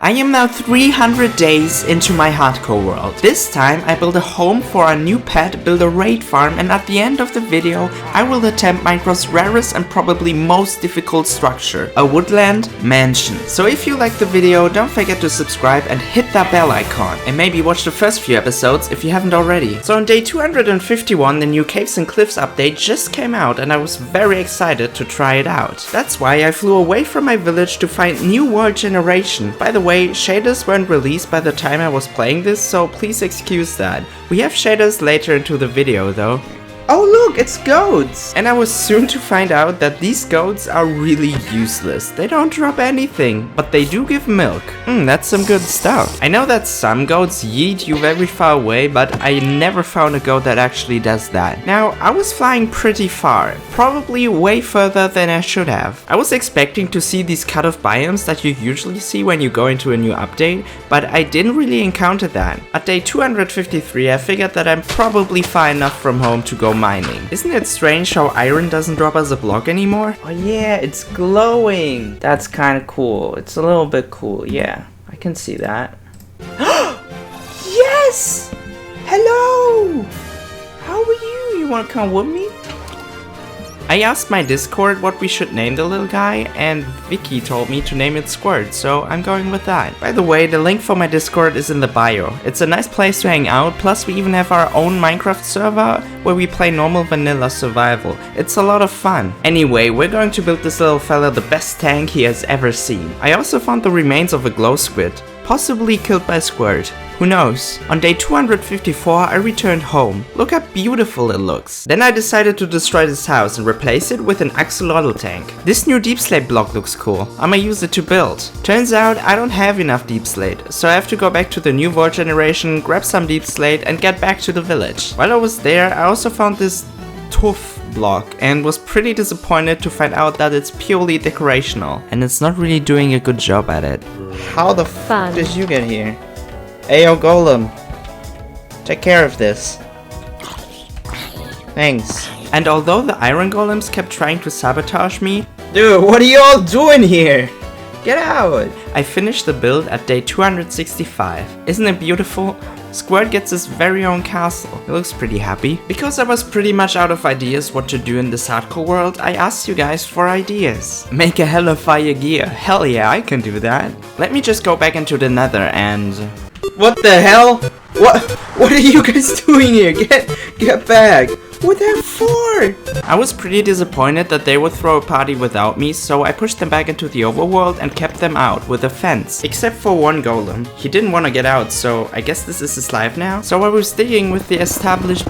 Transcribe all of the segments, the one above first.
I am now 300 days into my hardcore world. This time I build a home for a new pet, build a raid farm, and at the end of the video I will attempt Minecraft's rarest and probably most difficult structure, a woodland mansion. So if you like the video, don't forget to subscribe and hit that bell icon, and maybe watch the first few episodes if you haven't already. So on day 251 the new Caves and Cliffs update just came out and I was very excited to try it out. That's why I flew away from my village to find new world generation. By the way, shaders weren't released by the time I was playing this, so please excuse that. We have shaders later into the video though. Oh look, it's goats! And I was soon to find out that these goats are really useless. They don't drop anything, but they do give milk. That's some good stuff. I know that some goats yeet you very far away, but I never found a goat that actually does that. Now, I was flying pretty far, probably way further than I should have. I was expecting to see these cut-off biomes that you usually see when you go into a new update, but I didn't really encounter that. At day 253 I figured that I'm probably far enough from home to go mining. Isn't it strange how iron doesn't drop as a block anymore? Oh yeah, it's glowing! That's kinda cool. It's a little bit cool, yeah. I can see that. Yes! Hello! How are you? You wanna come with me? I asked my Discord what we should name the little guy, and Vicky told me to name it Squirt, so I'm going with that. By the way, the link for my Discord is in the bio. It's a nice place to hang out, plus we even have our own Minecraft server where we play normal vanilla survival. It's a lot of fun. Anyway, we're going to build this little fella the best tank he has ever seen. I also found the remains of a glow squid, possibly killed by Squirt. Who knows? On day 254 I returned home. Look how beautiful it looks. Then I decided to destroy this house and replace it with an axolotl tank. This new deep slate block looks cool. I'ma use it to build. Turns out I don't have enough deep slate, so I have to go back to the new world generation, grab some deep slate and get back to the village. While I was there I also found this tuff block and was pretty disappointed to find out that it's purely decorational and it's not really doing a good job at it. How the f did you get here? Ayo golem, take care of this. Thanks. And although the iron golems kept trying to sabotage me, dude, what are you all doing here? Get out! I finished the build at day 265. Isn't it beautiful? Squirt gets his very own castle. He looks pretty happy. Because I was pretty much out of ideas what to do in this hardcore world, I asked you guys for ideas. Make a hella fire gear. Hell yeah, I can do that. Let me just go back into the nether and... What the hell? What are you guys doing here? Get back! What the for? I was pretty disappointed that they would throw a party without me, so I pushed them back into the overworld and kept them out with a fence. Except for one golem. He didn't want to get out, so I guess this is his life now. So I was sticking with the established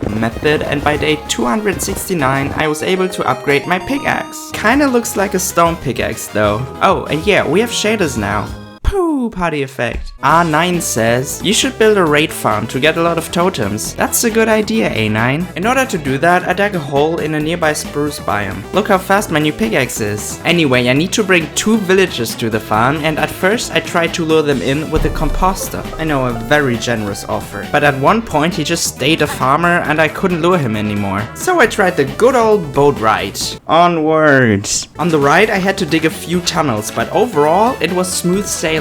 method, and by day 269 I was able to upgrade my pickaxe. Kinda looks like a stone pickaxe though. Oh, and yeah, we have shaders now. Pooh, party effect. R9 says, you should build a raid farm to get a lot of totems. That's a good idea, A9. In order to do that, I dug a hole in a nearby spruce biome. Look how fast my new pickaxe is. Anyway, I need to bring 2 villagers to the farm, and at first I tried to lure them in with a composter. I know, a very generous offer. But at one point he just stayed a farmer and I couldn't lure him anymore. So I tried the good old boat ride. Onwards. On the ride I had to dig a few tunnels, but overall it was smooth sailing.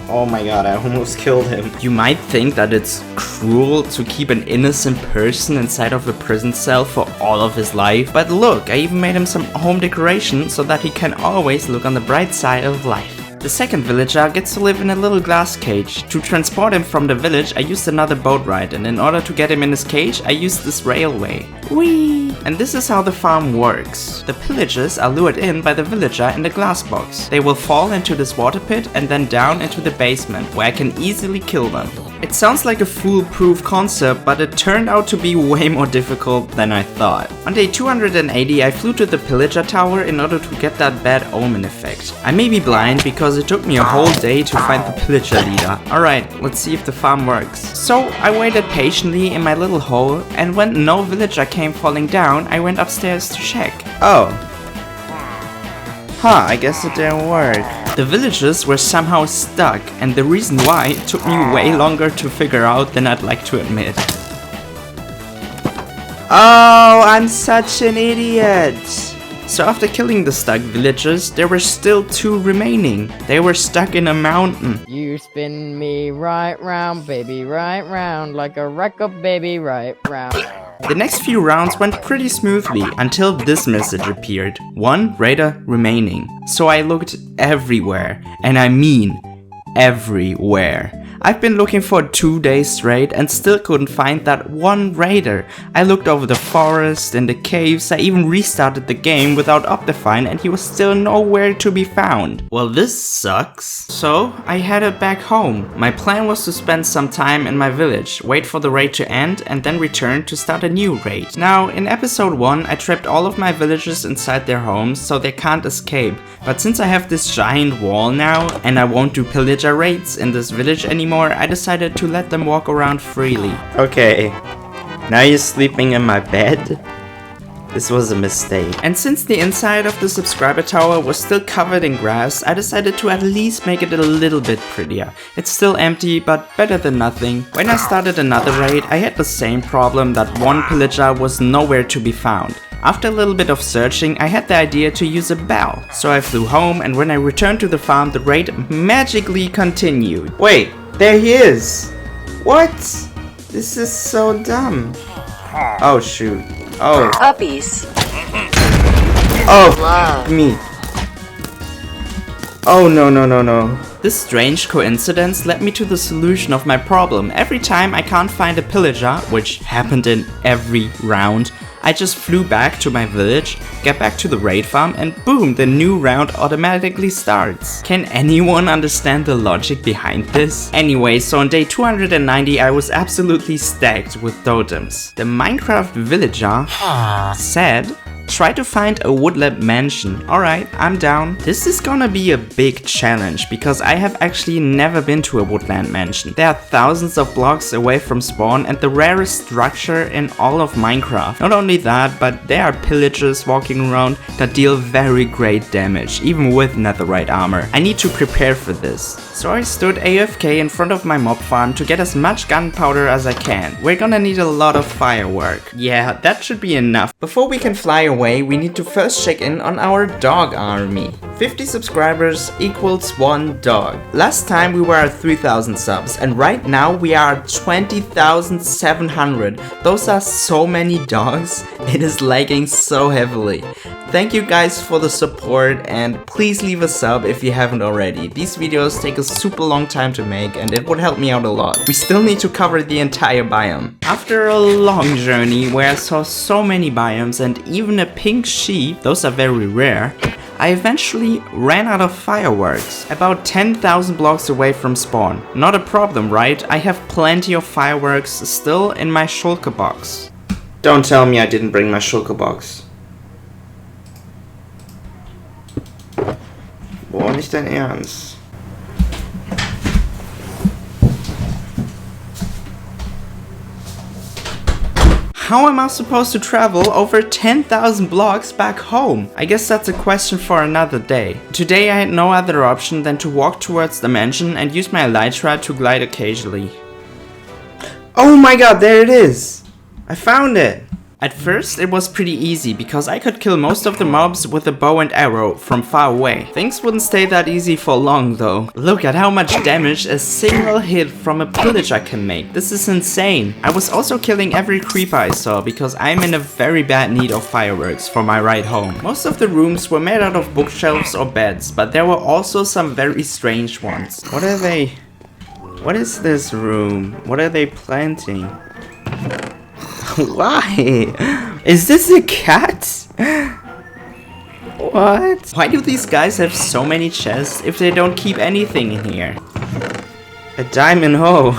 Oh my god, I almost killed him. You might think that it's cruel to keep an innocent person inside of a prison cell for all of his life, but look, I even made him some home decoration so that he can always look on the bright side of life. The second villager gets to live in a little glass cage. To transport him from the village I used another boat ride, and in order to get him in his cage I used this railway. Whee! And this is how the farm works. The pillagers are lured in by the villager in the glass box. They will fall into this water pit and then down into the basement, where I can easily kill them. It sounds like a foolproof concept, but it turned out to be way more difficult than I thought. On day 280 I flew to the pillager tower in order to get that bad omen effect. I may be blind because it took me a whole day to find the pillager leader. Alright, let's see if the farm works. So I waited patiently in my little hole, and when no villager came falling down, I went upstairs to check. Oh. Huh, I guess it didn't work. The villagers were somehow stuck, and the reason why took me way longer to figure out than I'd like to admit. Oh, I'm such an idiot! So after killing the stuck villagers, there were still 2 remaining. They were stuck in a mountain. You spin me right round, baby, right round, like a record, baby, right round. The next few rounds went pretty smoothly until this message appeared. 1 raider remaining. So I looked everywhere, and I mean everywhere. I've been looking for 2 days straight and still couldn't find that 1 raider. I looked over the forest and the caves, I even restarted the game without Optifine and he was still nowhere to be found. Well, this sucks. So I headed back home. My plan was to spend some time in my village, wait for the raid to end and then return to start a new raid. Now, in episode 1 I trapped all of my villagers inside their homes so they can't escape. But since I have this giant wall now and I won't do pillager raids in this village anymore, I decided to let them walk around freely. Okay, now you're sleeping in my bed? This was a mistake. And since the inside of the subscriber tower was still covered in grass, I decided to at least make it a little bit prettier. It's still empty, but better than nothing. When I started another raid, I had the same problem that 1 pillager was nowhere to be found. After a little bit of searching, I had the idea to use a bell. So I flew home and when I returned to the farm, the raid magically continued. Wait, there he is! What? This is so dumb. Oh shoot. Oh. Puppies. Oh, Love. me. Oh no. This strange coincidence led me to the solution of my problem. Every time I can't find a pillager, which happened in every round, I just flew back to my village, get back to the raid farm and boom, the new round automatically starts. Can anyone understand the logic behind this? Anyway, so on day 290 I was absolutely stacked with totems. The Minecraft villager said, try to find a woodland mansion. Alright, I'm down. This is gonna be a big challenge because I have actually never been to a woodland mansion. They are thousands of blocks away from spawn and the rarest structure in all of Minecraft. Not only that, but there are pillagers walking around that deal very great damage, even with netherite armor. I need to prepare for this. So I stood AFK in front of my mob farm to get as much gunpowder as I can. We're gonna need a lot of firework. Yeah, that should be enough. Before we can fly away, we need to first check in on our dog army. 50 subscribers equals 1 dog. Last time we were at 3,000 subs and right now we are at 20,700. Those are so many dogs. It is lagging so heavily. Thank you guys for the support and please leave a sub if you haven't already. These videos take a super long time to make and it would help me out a lot. We still need to cover the entire biome. After a long journey where I saw so many biomes and even a pink sheep, those are very rare, I eventually ran out of fireworks. About 10,000 blocks away from spawn. Not a problem, right? I have plenty of fireworks still in my shulker box. Don't tell me I didn't bring my shulker box. Boah, nicht dein Ernst. How am I supposed to travel over 10,000 blocks back home? I guess that's a question for another day. Today I had no other option than to walk towards the mansion and use my elytra to glide occasionally. Oh my god, there it is! I found it! At first it was pretty easy because I could kill most of the mobs with a bow and arrow from far away. Things wouldn't stay that easy for long though. Look at how much damage a single hit from a pillager can make. This is insane. I was also killing every creeper I saw because I'm in a very bad need of fireworks for my ride home. Most of the rooms were made out of bookshelves or beds, but there were also some very strange ones. What are they? What is this room? What are they planting? Why? Is this a cat? What? Why do these guys have so many chests if they don't keep anything in here? A diamond hoe.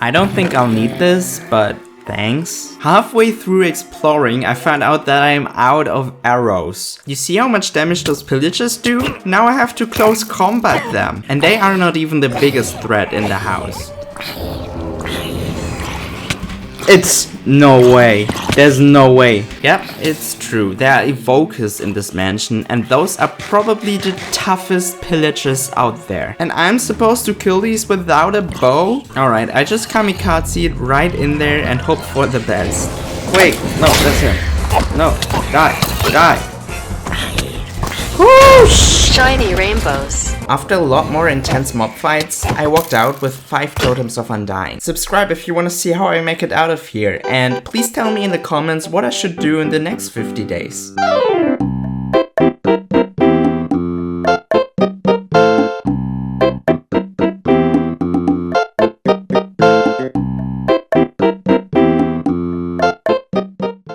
I don't think I'll need this, but thanks. Halfway through exploring, I found out that I am out of arrows. You see how much damage those pillagers do? Now I have to close combat them. And they are not even the biggest threat in the house. It's no way. There's no way. Yep, it's true. There are evokers in this mansion and those are probably the toughest pillagers out there. And I'm supposed to kill these without a bow? Alright, I just kamikaze it right in there and hope for the best. Wait, no, that's him. No, die, die. Whoosh! Shiny rainbows. After a lot more intense mob fights, I walked out with 5 totems of undying. Subscribe if you want to see how I make it out of here, and please tell me in the comments what I should do in the next 50 days.